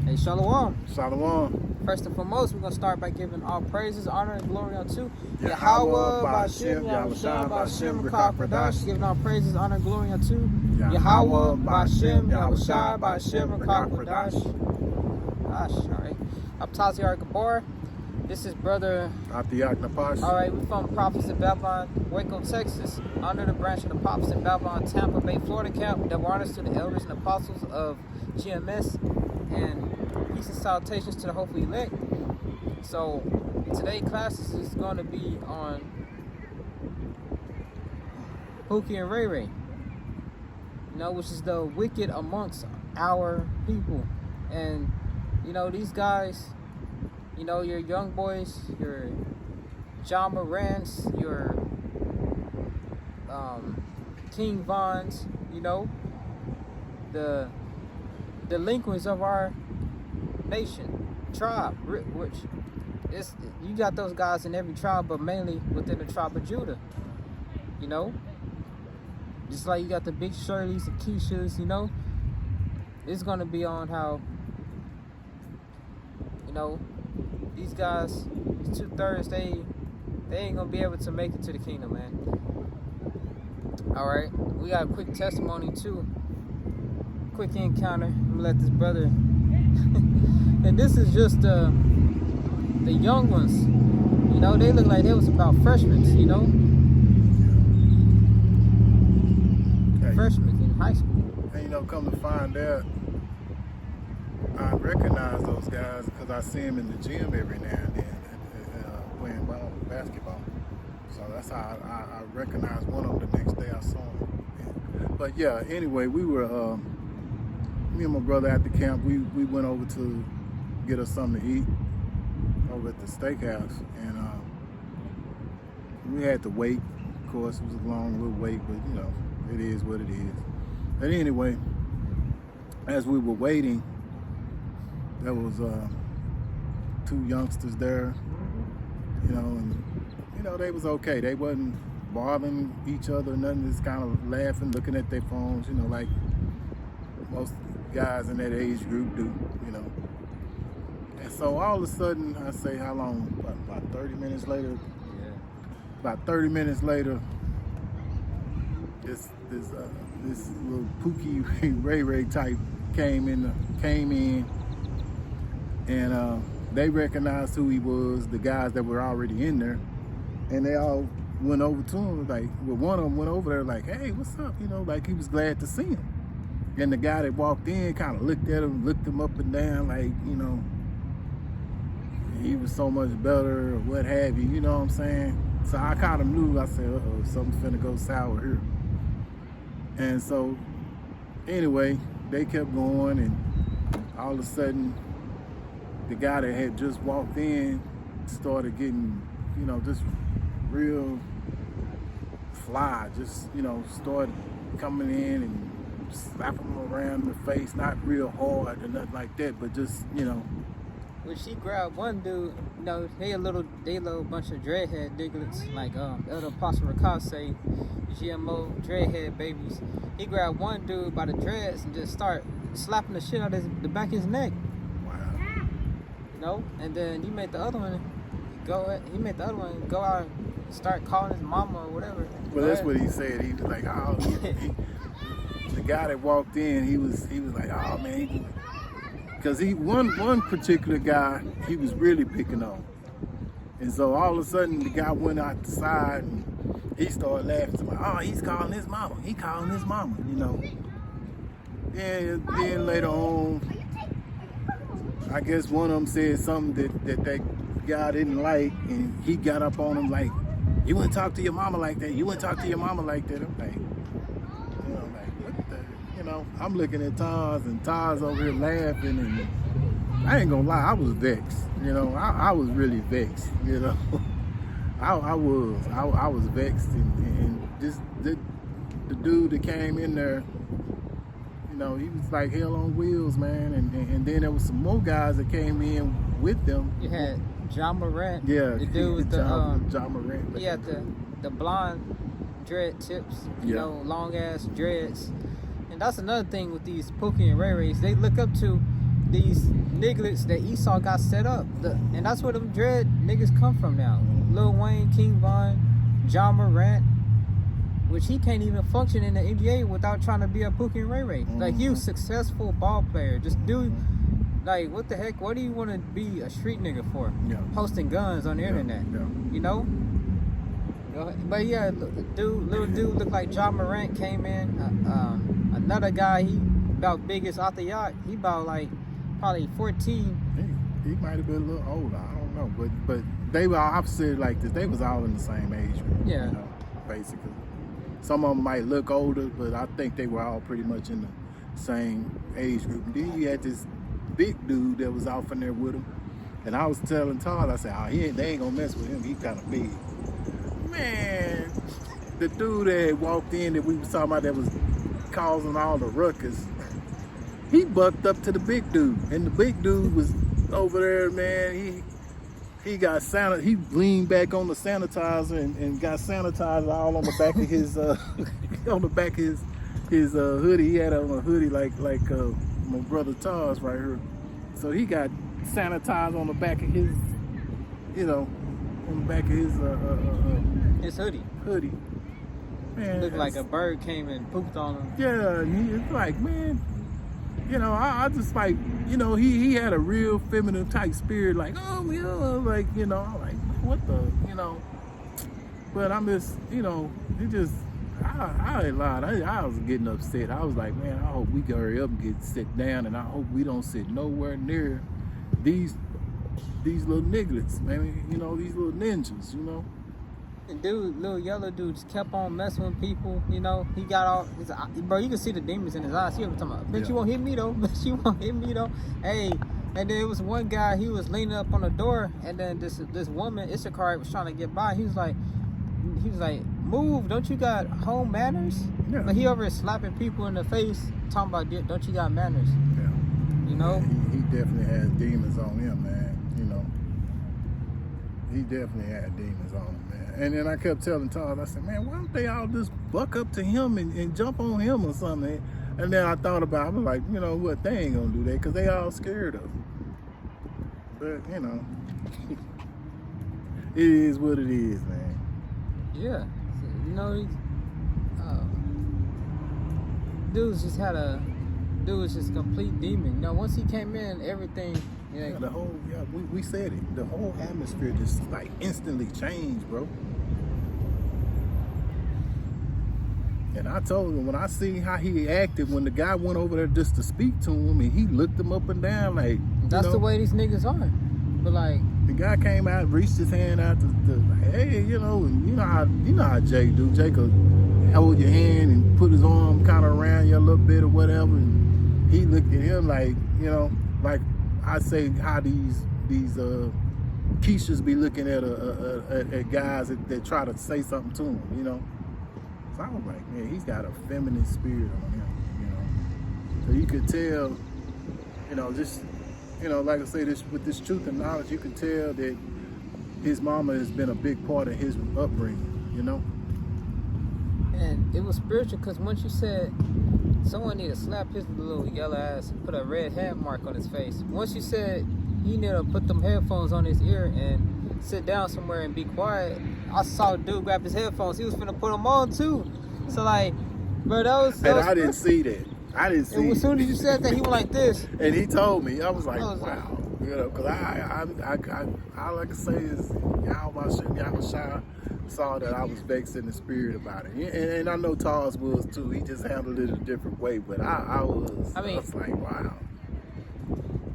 Hey, Shalom. Shalom. First and foremost, we're going to start by giving all praises, honor, and glory unto Yahweh, Ba'ashem, Yahushua, Ba'ashem, Rakak, giving all praises, honor, and glory unto Yahweh, Ba'ashem, Yahushua, Yahushua, Ba'ashem, Rakak, Rakak. All right. I'm Taziar Gabor. This is brother. Atiyak Napash. All right, we're from Prophets in Babylon, Waco, Texas, under the branch of the Prophets in Babylon, Tampa Bay, Florida camp. Double honors to the elders and apostles of GMS, and peace and salutations to the hopefully elect. So today's class is going to be on Pookie and Ray Ray, you know, which is the wicked amongst our people. And you know, these guys, you know, your young boys, your John Morants, your King Vons, you know, the delinquents of our nation, tribe, which is, you got those guys in every tribe, but mainly within the tribe of Judah, you know, just like you got the big Shirleys and Keishas, you know. It's going to be on how, you know, these guys, 2/3, they ain't gonna be able to make it to the kingdom, man. All right, we got a quick testimony too, quick encounter. I'm gonna let this brother, and this is just the young ones. You know, they look like they was about freshmen. You know, freshmen in high school. And you know, come to find out, I recognize those guys because I see them in the gym every now and then playing basketball. So that's how I recognize one of them the next day I saw him. But yeah, anyway, we were, me and my brother at the camp, we went over to get us something to eat over at the steakhouse. And we had to wait. Of course, it was a long little wait, but you know, it is what it is. But anyway, as we were waiting, there was two youngsters there, you know, and you know, they was okay. They wasn't bothering each other, nothing, just kind of laughing, looking at their phones, you know, like most guys in that age group do, you know. And so all of a sudden, I say, how long? About 30 minutes later. Yeah. About 30 minutes later, this little Pookie Ray Ray type came in. And they recognized who he was, the guys that were already in there. And they all went over to him, like, well, one of them went over there like, hey, what's up? You know, like he was glad to see him. And the guy that walked in kind of looked at him, looked him up and down, like, you know, he was so much better or what have you, you know what I'm saying? So I kind of knew, I said, uh-oh, something's finna go sour here. And so, anyway, they kept going, and all of a sudden, the guy that had just walked in started getting, you know, just real fly, just, you know, started coming in and slapping him around in the face, not real hard or nothing like that, but just, you know. Well, she grabbed one dude, you know, they a little bunch of dreadhead nigglets, like Elder Apostle Rakak say, GMO dreadhead babies. He grabbed one dude by the dreads and just start slapping the shit out of the back of his neck. You know, and then he made the other one go out and start calling his mama or whatever. Well, that's what he said. He was like, oh, the guy that walked in, he was like, oh man, because one particular guy he was really picking on, and so all of a sudden the guy went out the side and he started laughing to me. Oh, he's calling his mama. He calling his mama. You know. Then later on, I guess one of them said something that guy didn't like, and he got up on him like, you wouldn't talk to your mama like that. You wouldn't talk to your mama like that. I'm like, you know, like, what the, you know, I'm looking at Taz, and Taz over here laughing, and I ain't gonna lie, I was vexed. You know, I was really vexed. You know, I was vexed, and just the dude that came in there, you know, he was like hell on wheels, man. And then there was some more guys that came in with them. You had John Morant. Yeah, the dude with John Morant. He had the blonde dread tips, you know, long ass dreads. And that's another thing with these Pookie and Ray Rays. They look up to these nigglets that Esau got set up. And that's where them dread niggas come from now. Lil Wayne, King Von, John Morant, which he can't even function in the NBA without trying to be a Pookie and Ray Ray. Like, he was a successful ball player. Just dude, like, what the heck? What do you want to be a street nigga for? Yeah. Posting guns on the internet. Yeah. You know? But yeah, little dude looked like John Morant came in. Another guy, he about biggest off the yacht. He about like probably 14. He might have been a little older. I don't know, but they were opposite like this. They was all in the same age group. Yeah. You know, basically. Some of them might look older, but I think they were all pretty much in the same age group. And then you had this big dude that was off in there with him, and I was telling Todd, I said, "Oh, they ain't gonna mess with him. He kind of big." Man, the dude that walked in that we was talking about that was causing all the ruckus, he bucked up to the big dude, and the big dude was over there, man. He got he leaned back on the sanitizer and got sanitizer all on the back of his on the back of his hoodie. He had on a hoodie like my brother Todd's right here. So he got sanitizer on the back of his, on the back of his hoodie. Hoodie. Man, Looked like a bird came and pooped on him. Yeah, and it's like, man, I just like, he had a real feminine type spirit, like, oh, yeah, like, I'm like, what the, But I'm just, it just, I ain't lied. I was getting upset. I was like, man, I hope we can hurry up and get sit down, and I hope we don't sit nowhere near these little nigglets, man. These little ninjas, And little yellow dude just kept on messing with people, He got all his, bro, you can see the demons in his eyes. He was talking about, bitch, you won't hit me though. Bitch, you won't hit me though. Hey, and then there was one guy, he was leaning up on the door, and then this woman, Issachar, was trying to get by. He was like, move, don't you got home manners? Yeah. But he over here slapping people in the face, talking about, don't you got manners? Yeah. Yeah, he definitely has demons on him, man. He definitely had demons on him, man. And then I kept telling Todd, I said, man, why don't they all just buck up to him and jump on him or something? And then I thought about it, I was like, what, they ain't gonna do that because they all scared of him. But, it is what it is, man. Yeah. Dude was just a complete demon. Once he came in, everything. Yeah, we said it. The whole atmosphere just like instantly changed, bro. And I told him when I see how he acted when the guy went over there just to speak to him, and he looked him up and down like. That's the way these niggas are. But like the guy came out, reached his hand out to hey, and you know how Jay do. Jay could hold your hand and put his arm kind of around you a little bit or whatever, and he looked at him like, like. I say how these Keishas be looking at guys that try to say something to him, So I was like, man, he's got a feminine spirit on him, So you could tell, just, like I say, with this truth and knowledge, you can tell that his mama has been a big part of his upbringing, And it was spiritual because once you said someone need to slap his little yellow ass and put a red hand mark on his face. Once you said he need to put them headphones on his ear and sit down somewhere and be quiet, I saw a dude grab his headphones. He was finna put them on too. So like, bro, that was I didn't see that. I didn't see. And as soon as you said that, he went like this. And he told me, I was like, wow, because I like to say is y'all shy. Saw that I was vexed in the spirit about it, and I know Tars was too. He just handled it a different way, but I was like, wow,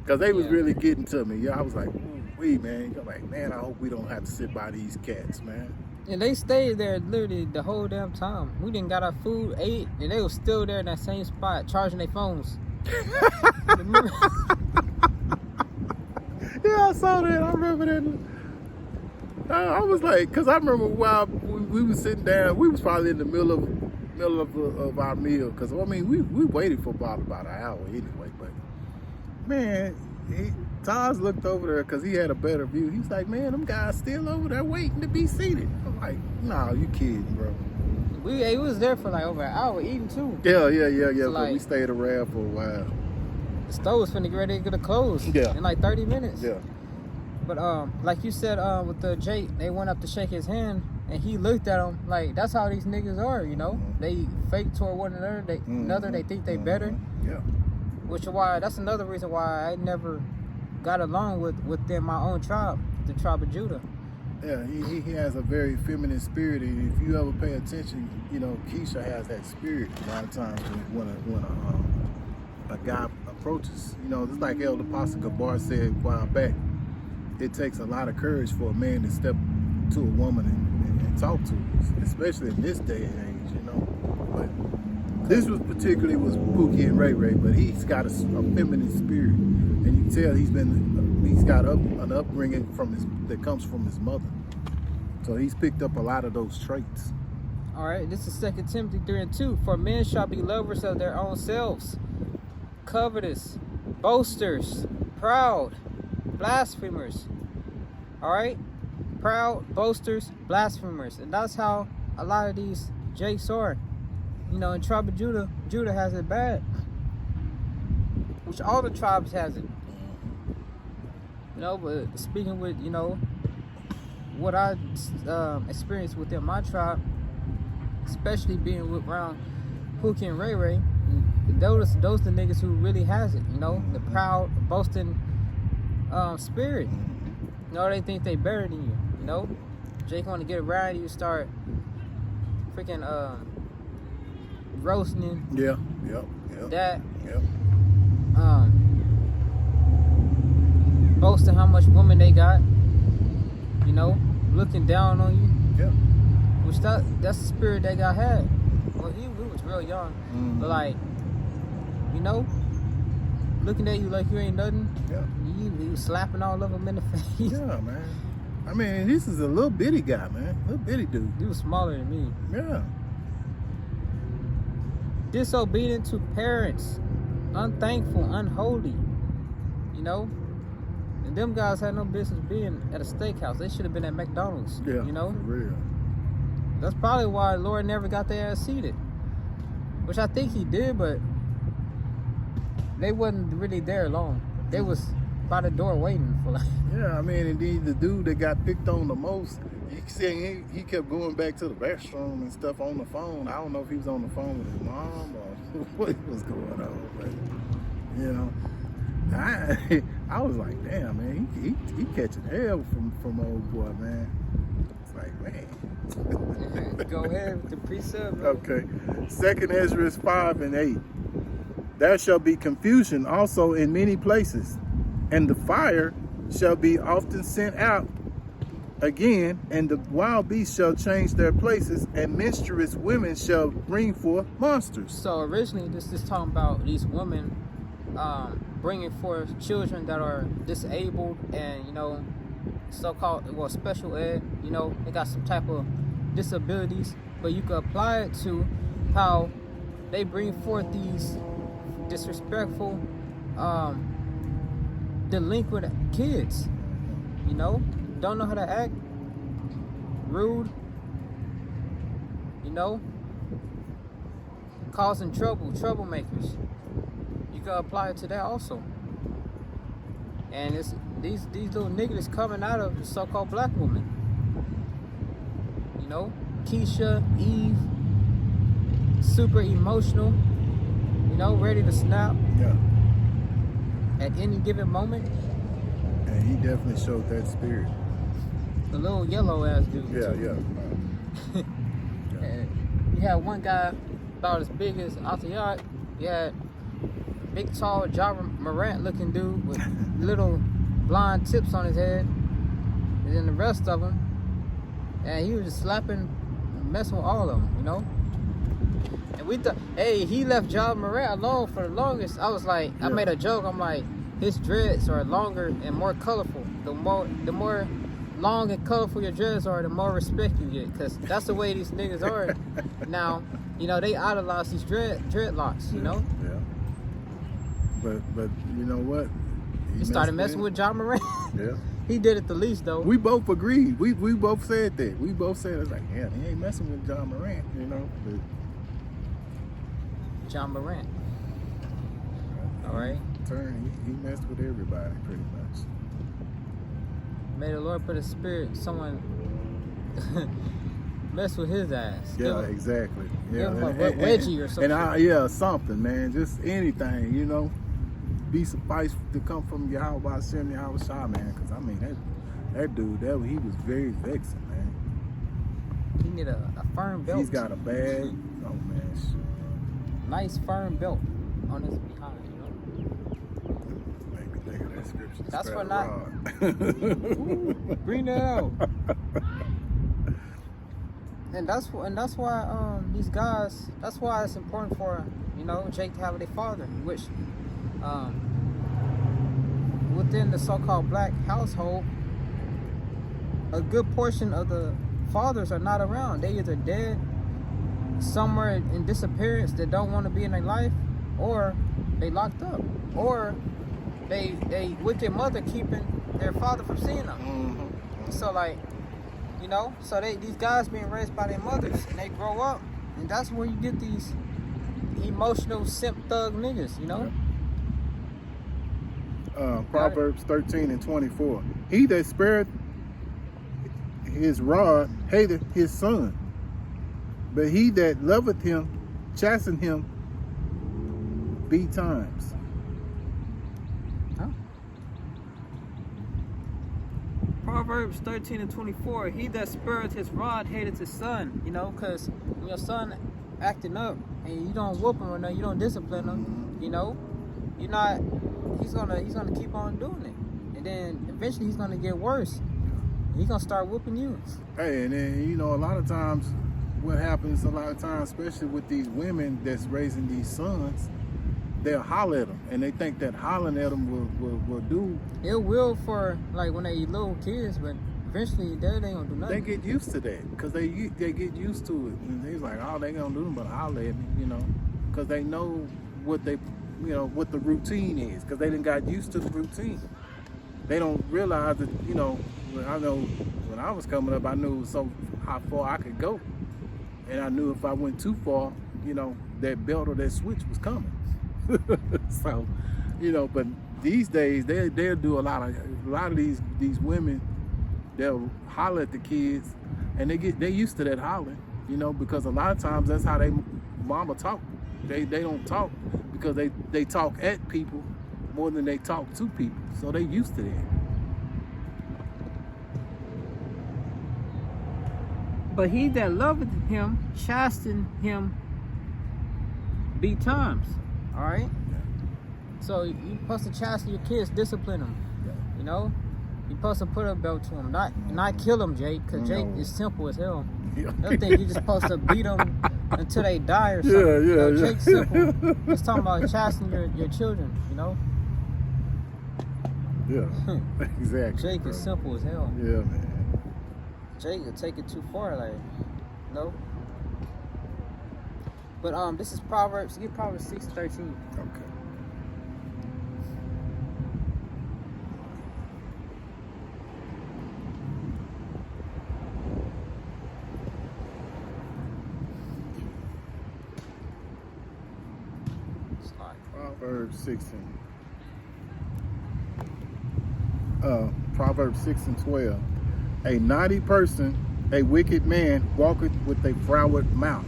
because they was really getting to me. Yeah, I was like, man. I'm like, man, I hope we don't have to sit by these cats, man. And they stayed there literally the whole damn time. We didn't got our food, ate, and they was still there in that same spot charging their phones. Yeah, I saw that. I remember that. I was like, because I remember while we was sitting down, we was probably in the middle of our meal. Because, we waited for about an hour anyway. But, man, Taz looked over there because he had a better view. He's like, man, them guys still over there waiting to be seated. I'm like, nah, you kidding, bro. We was there for like over an hour eating too. Yeah. So But we stayed around for a while. the store was finna get ready to close in like 30 minutes. Yeah. But like you said, with the Jake, they went up to shake his hand, and he looked at him like, that's how these niggas are, you know. They fake toward one another. They think they better. Yeah. Which is why, that's another reason why I never got along within my own tribe, the tribe of Judah. Yeah, he has a very feminine spirit, and if you ever pay attention, you know, Keisha has that spirit a lot of times when a guy approaches. You know, just like Elder Pastor Gabar said a while back, it takes a lot of courage for a man to step to a woman and talk to her, especially in this day and age, you know. But this was particularly was Pookie and Ray Ray, but he's got a feminine spirit, and you can tell he's got an upbringing that comes from his mother. So he's picked up a lot of those traits. All right, this is 2 Timothy 3:2. For men shall be lovers of their own selves, covetous, boasters, proud, blasphemers. All right, proud, boasters, blasphemers, and that's how a lot of these Jakes are. You know, in tribe of Judah has it bad, which all the tribes has it. You know, but speaking with, you know, what I experienced within my tribe, especially being around Pookie and Ray Ray, those the niggas who really has it, you know, the proud, boasting spirit. You know, they think they better than you, you know. Jake want to get around you, start freaking roasting. Yeah. That. Yep. Boasting how much woman they got, you know, looking down on you. Yeah. Which that's the spirit that guy had. Well, he was real young, but like, you know, looking at you like you ain't nothing. Yeah. He was slapping all of them in the face. Yeah, man. I mean, this is a little bitty guy, man. Little bitty dude. He was smaller than me. Yeah. Disobedient to parents, unthankful, unholy. You know. And them guys had no business being at a steakhouse. They should have been at McDonald's. Yeah, you know? for real. That's probably why Lord never got their ass seated. Which I think he did, but they wasn't really there long. They was by the door waiting for like... Yeah, I mean, indeed, the dude that got picked on the most, you see, he kept going back to the restroom and stuff on the phone. I don't know if he was on the phone with his mom or what was going on, but, you know. I was like, damn, man, he catching hell from old boy, man. It's like, man. Go ahead with the precept. Okay. 2 Ezra 5:8. There shall be confusion also in many places, and the fire shall be often sent out again, and the wild beasts shall change their places, and menstruous women shall bring forth monsters. So originally, this is talking about these women bringing forth children that are disabled and, you know, so-called, well, special ed, you know, they got some type of disabilities, but you could apply it to how they bring forth these disrespectful, delinquent kids, you know, don't know how to act, rude, you know, causing troublemakers. You can apply it to that also. And it's these little niggas coming out of the so-called black woman. You know, Keisha, Eve, super emotional, you know, ready to snap. Yeah. At any given moment. And he definitely showed that spirit. The little yellow ass dude. Yeah, too. yeah. And you had one guy about as big as Altayat. You had big, tall, John Morant looking dude with little blonde tips on his head. And then the rest of them. And he was just slapping, messing with all of them, you know? And we thought, hey, he left John Morant alone for the longest. I was like, I made a joke. I'm like, his dreads are longer and more colorful. The more long and colorful your dreads are, the more respect you get. Because that's the way these niggas are. Now, you know, they idolize these dreadlocks, you know? Yeah. But you know what? He started messing with John Morant. Yeah. He did it the least, though. We both agreed. We both said that. We both said, it's like, yeah, he ain't messing with John Morant, you know? But John Morant. All right. turn. He messed with everybody pretty much. May the Lord put a spirit, someone mess with his ass. Yeah, exactly. Yeah, Give him a wedgie or something. Something, man. Just anything, you know. Be suffice to come from Yahweh Hashem, Yahweh Shah, man. Because I mean, that dude, he was very vexing, man. He need a firm belt. He's got a bad. Oh man, shit. Nice firm belt on his behind, you know. Make me think of that scripture. That's Spread what a not. rod. Ooh, bring that out. And that's why these guys. That's why it's important for Jake to have their father, which within the so-called black household, a good portion of the fathers are not around. They either dead, somewhere in disappearance that don't want to be in their life, or they locked up, or they with their mother keeping their father from seeing them. Mm-hmm. So like, so these guys being raised by their mothers, and they grow up, and that's where you get these emotional simp thug niggas, Proverbs 13:24. He that spareth his rod hateth his son, but he that loveth him chasten him betimes. Huh? Proverbs 13:24. He that spareth his rod hateth his son. Because when your son acting up and you don't whoop him or nothing, you don't discipline him, you're not. He's gonna keep on doing it, and then eventually he's gonna get worse. He's gonna start whooping you. Hey, and then a lot of times, what happens especially with these women that's raising these sons, they'll holler at them, and they think that hollering at them will do. It will for like when they little kids, but eventually they ain't gonna do nothing. They get used to that because they get used to it, and they're like, all they gonna do but holler at me, because they know what they. What the routine is, because they done got used to the routine. They don't realize that, I know when I was coming up, I knew how far I could go. And I knew if I went too far, that belt or that switch was coming. So, but these days, they'll do a lot of these women, they'll holler at the kids, and they used to that hollering, because a lot of times that's how they mama talk. They don't talk because they talk at people more than they talk to people. So they used to that. But he that loveth him chasten him betimes. All right. Yeah. So you supposed to chasten your kids, discipline them. Yeah. You supposed to put a belt to them, not kill them, Jake, because Jake is simple as hell. Yeah. I think you just supposed to beat them until they die or something. Yeah. Jake's simple. It's talking about chastening your children, Yeah, exactly. Jake is simple as hell. Yeah, man. Jake will take it too far, like, no. But this is Proverbs. Get Proverbs 6:13. Okay. Proverbs 16. Proverbs 6:12. A naughty person, a wicked man, walketh with a froward mouth.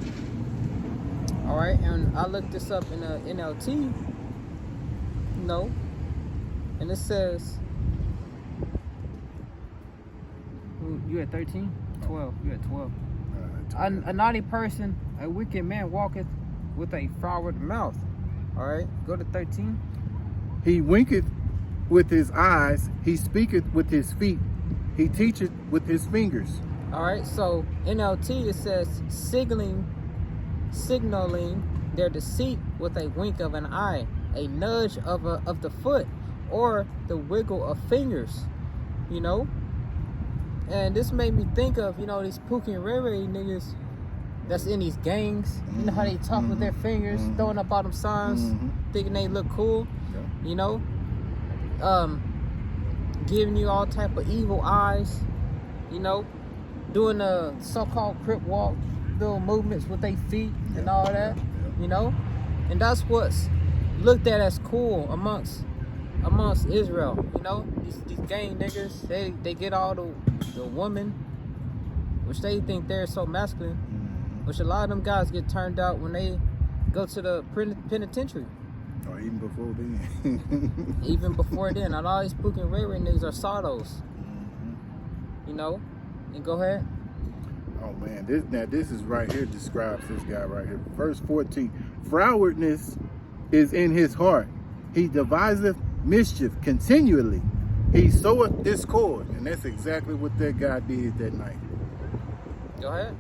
All right, and I looked this up in a NLT. And it says, you at 13? 12. You at 12. A naughty person, a wicked man, walketh with a froward mouth. All right, go to 13. He winketh with his eyes, he speaketh with his feet, he teacheth with his fingers. All right, so NLT, it says signaling their deceit with a wink of an eye, a nudge of the foot, or the wiggle of fingers, And this made me think of, these Pookie and Ray Ray niggas that's in these gangs. You know how they talk with their fingers, throwing up all them signs, thinking they look cool, giving you all type of evil eyes, doing the so-called crip walk, little movements with their feet and all that, And that's what's looked at as cool amongst amongst Israel. You know, these gang niggas, they get all the women, which they think they're so masculine, which a lot of them guys get turned out when they go to the penitentiary. Or even before then. Even before then. And all these Pookie and Ray niggas are sawdos. You know? And go ahead. Oh man, this is right here describes this guy right here. Verse 14. Frowardness is in his heart. He deviseth mischief continually. He soweth discord. And that's exactly what that guy did that night. Go ahead.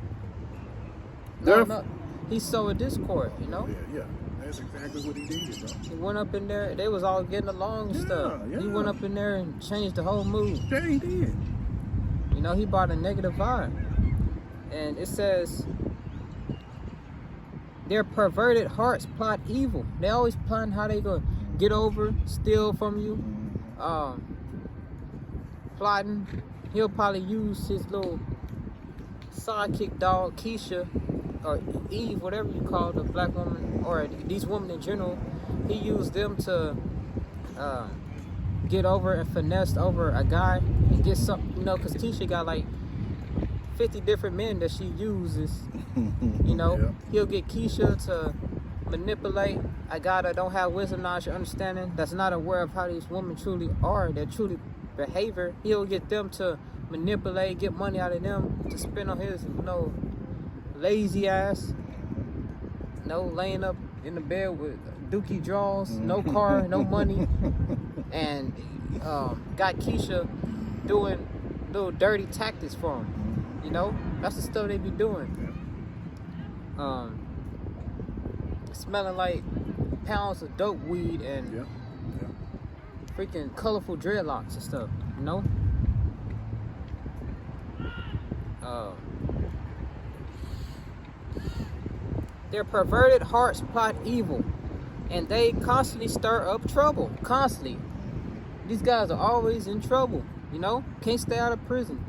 No. He sowed discord, you know? Yeah. That's exactly what he did, bro. He went up in there, they was all getting along and stuff. Yeah. He went up in there and changed the whole mood. Yeah, he did. You know, he brought a negative vibe. And it says, their perverted hearts plot evil. They always plan how they gonna get over, steal from you. Plotting. He'll probably use his little sidekick dog, Keisha, or Eve, whatever you call the black woman, or these women in general. He used them to get over and finesse over a guy and get something, you know, because Keisha got like 50 different men that she uses, you know. Yeah. He'll get Keisha to manipulate a guy that don't have wisdom, knowledge, or understanding, that's not aware of how these women truly are, their truly behavior. He'll get them to manipulate, get money out of them to spend on his, you know, lazy ass, laying up in the bed with dookie draws, no car, no money, and got Keisha doing little dirty tactics for him. You know, that's the stuff they be doing. Smelling like pounds of dope weed and freaking colorful dreadlocks and stuff. You know. Their perverted hearts plot evil, and they constantly stir up trouble. Constantly. These guys are always in trouble, you know? Can't stay out of prison.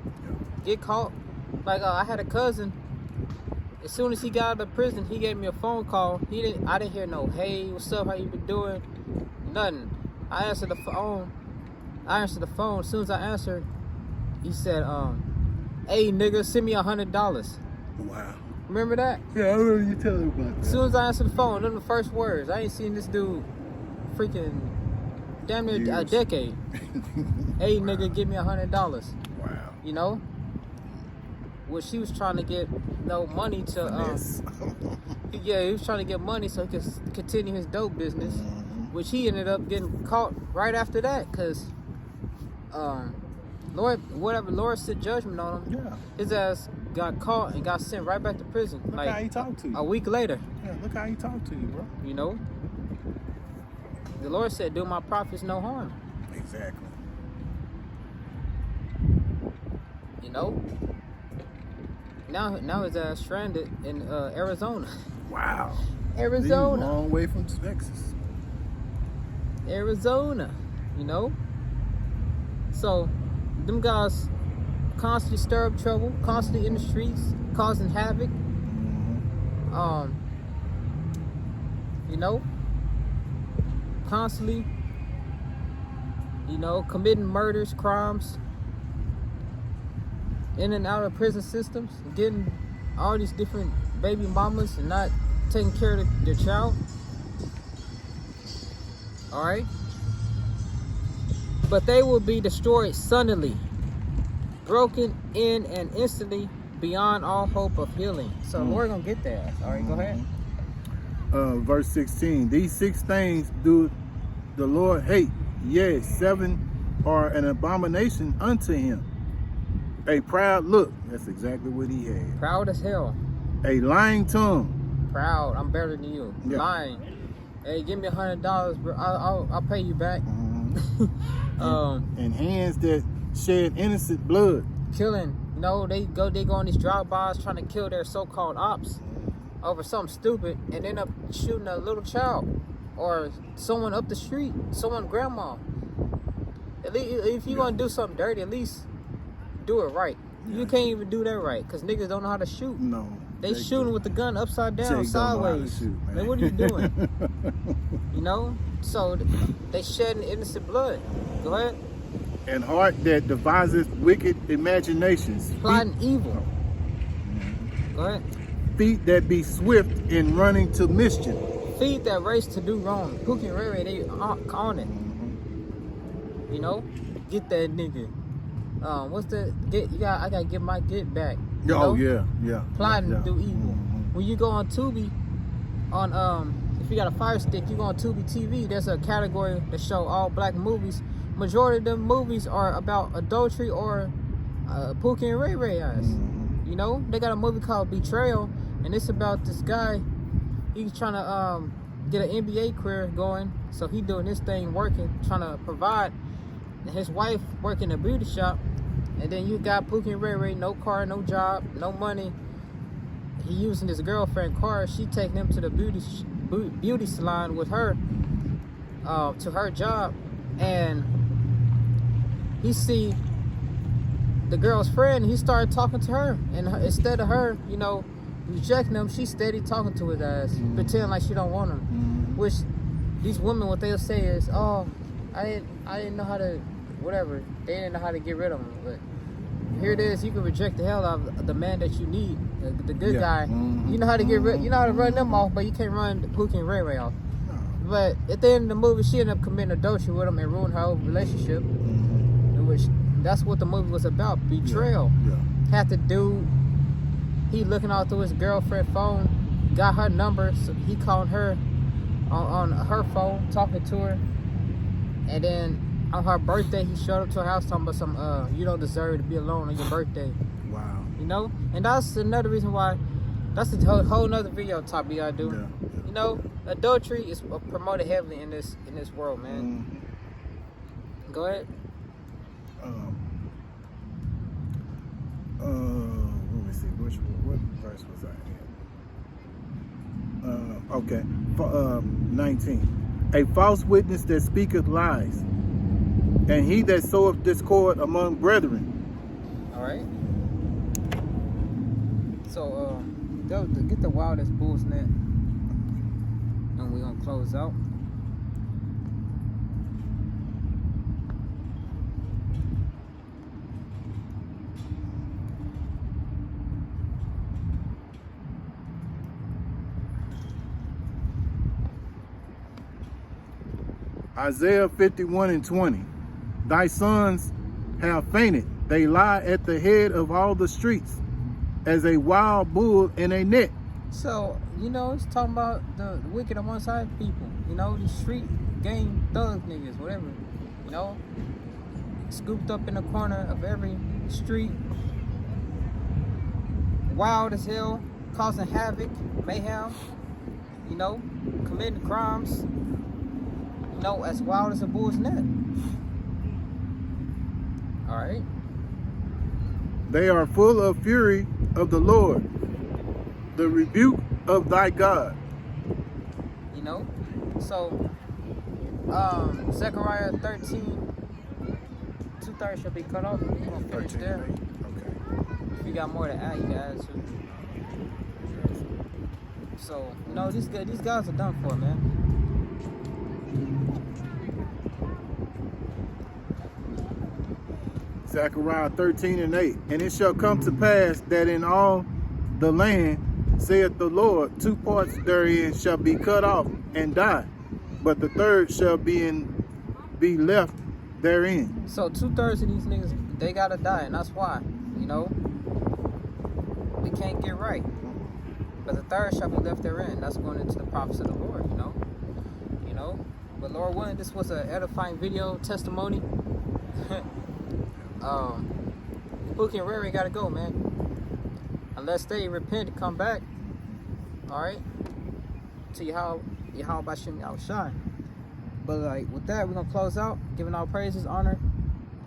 Get caught. Like, I had a cousin. As soon as he got out of prison, he gave me a phone call. I didn't hear no, hey, what's up, how you been doing? Nothing. I answered the phone. As soon as I answered, he said, hey, nigga, send me $100. Wow. Remember that? Yeah, I remember you telling me about that. As soon as I answered the phone, them the first words. I ain't seen this dude freaking damn near a decade. Hey, nigga, give me $100. Wow. You know? Well, she was trying to get money to he was trying to get money so he could continue his dope business, which he ended up getting caught right after that, because Lord sent judgment on him. Yeah. His ass got caught and got sent right back to prison. Look like how he talked to you. A week later. Yeah, look how he talked to you, bro. You know? The Lord said, do my prophets no harm. Exactly. You know? Now his ass stranded in Arizona. Wow. Arizona. He's a long way from Texas. Arizona. You know? So, them guys constantly stir up trouble, constantly in the streets, causing havoc. You know? Constantly, you know, committing murders, crimes, in and out of prison systems, getting all these different baby mamas and not taking care of their child. Alright? But they will be destroyed suddenly, broken in and instantly, beyond all hope of healing. So we're gonna get there. Alright, go ahead. Verse 16. These 6 things do the Lord hate. Yes, 7 are an abomination unto him. A proud look. That's exactly what he had. Proud as hell. A lying tongue. Proud. I'm better than you. Yeah. Lying. Hey, give me $100, bro. I'll pay you back. And hands that shed innocent blood. Killing. You know, they go on these drive-bys trying to kill their so-called ops over something stupid and end up shooting a little child or someone up the street, someone grandma. At least if you want to do something dirty, at least do it right. You can't even do that right because niggas don't know how to shoot. No. They shooting with the gun upside down, Jake don't know how to sideways. shoot, man. Like, what are you doing? You know? So they shedding innocent blood. Go ahead. An heart that devises wicked imaginations. Plotting evil. Go ahead. Feet that be swift in running to mischief. Feet that race to do wrong. Pookie and Ray Ray, they on it. You know? Get that nigga. What's the I gotta get my get back. You know? Yeah. Plotting to do evil. When you go on Tubi, if you got a Fire Stick, you go on Tubi TV, there's a category that show all black movies. Majority of them movies are about adultery or Pookie and Ray Ray eyes. You know, they got a movie called Betrayal, and it's about this guy. He's trying to get an NBA career going, so he doing this thing, working, trying to provide. And his wife working a beauty shop, and then you got Pookie and Ray Ray, no car, no job, no money. He using his girlfriend car. She taking him to the beauty salon with her to her job, and he see the girl's friend. He started talking to her, and instead of her, you know, rejecting him, she steady talking to his ass, pretending like she don't want him. Which these women, what they'll say is, "Oh, I didn't know how to, whatever. They didn't know how to get rid of him." But here it is. You can reject the hell out of the man that you need, the good guy. You know how to get rid. You know how to run them off, but you can't run Pookie and Ray Ray off. But at the end of the movie, she ended up committing adultery with him and ruined her whole relationship. Which that's what the movie was about. Betrayal. Had to do. He looking out through his girlfriend's phone, got her number, so he called her on her phone, talking to her, and then on her birthday, he showed up to her house talking about some, you don't deserve to be alone on your birthday. Wow. You know? And that's another reason why, that's a whole nother video topic I do. You know, adultery is promoted heavily in this world, man. Go ahead. Let me see, what verse was I in? Okay, 19. A false witness that speaketh lies, and he that soweth discord among brethren. All right. So, get the wildest bull's net, and we're gonna close out. Isaiah 51:20. Thy sons have fainted. They lie at the head of all the streets, as a wild bull in a net. So, you know, it's talking about the wicked on one side people. You know, the street gang thug niggas, whatever. You know, scooped up in the corner of every street. Wild as hell, causing havoc, mayhem. You know, committing crimes. You know, as wild as a bull's net. All right. They are full of fury of the Lord, the rebuke of thy God. You know, so Zechariah 13, 2/3 shall be cut off. We're gonna finish there. Okay. If you got more to add, you can add to. So, you know, these guys are done for, man. Zechariah 13:8. And it shall come to pass that in all the land, saith the Lord, 2 parts therein shall be cut off and die, but the third shall be left therein. So 2/3 of these niggas, they gotta die, and that's why, you know, we can't get right. But the third shall be left therein. That's going into the prophets of the Lord, you know. But Lord willing, this was an edifying video testimony. Pookie and Ray Ray gotta go, man. Unless they repent and come back. Alright? To Yahweh Bashim Yahushai. But like with that, we're gonna close out, giving all praises, honor,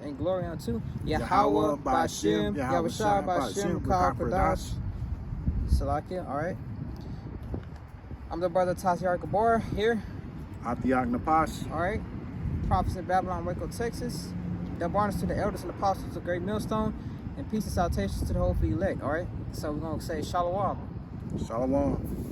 and glory unto Yahweh Bashim Yahushai Bashim Kal Kadash Salakia. Alright. I'm the brother Tasyar Gabor here. Atiak Napash. Alright. Prophets in Babylon, Waco, Texas. That honors to the elders and apostles of Great Millstone, and peace and salutations to the whole for elect. All right, so we're gonna say shalom. Shalom.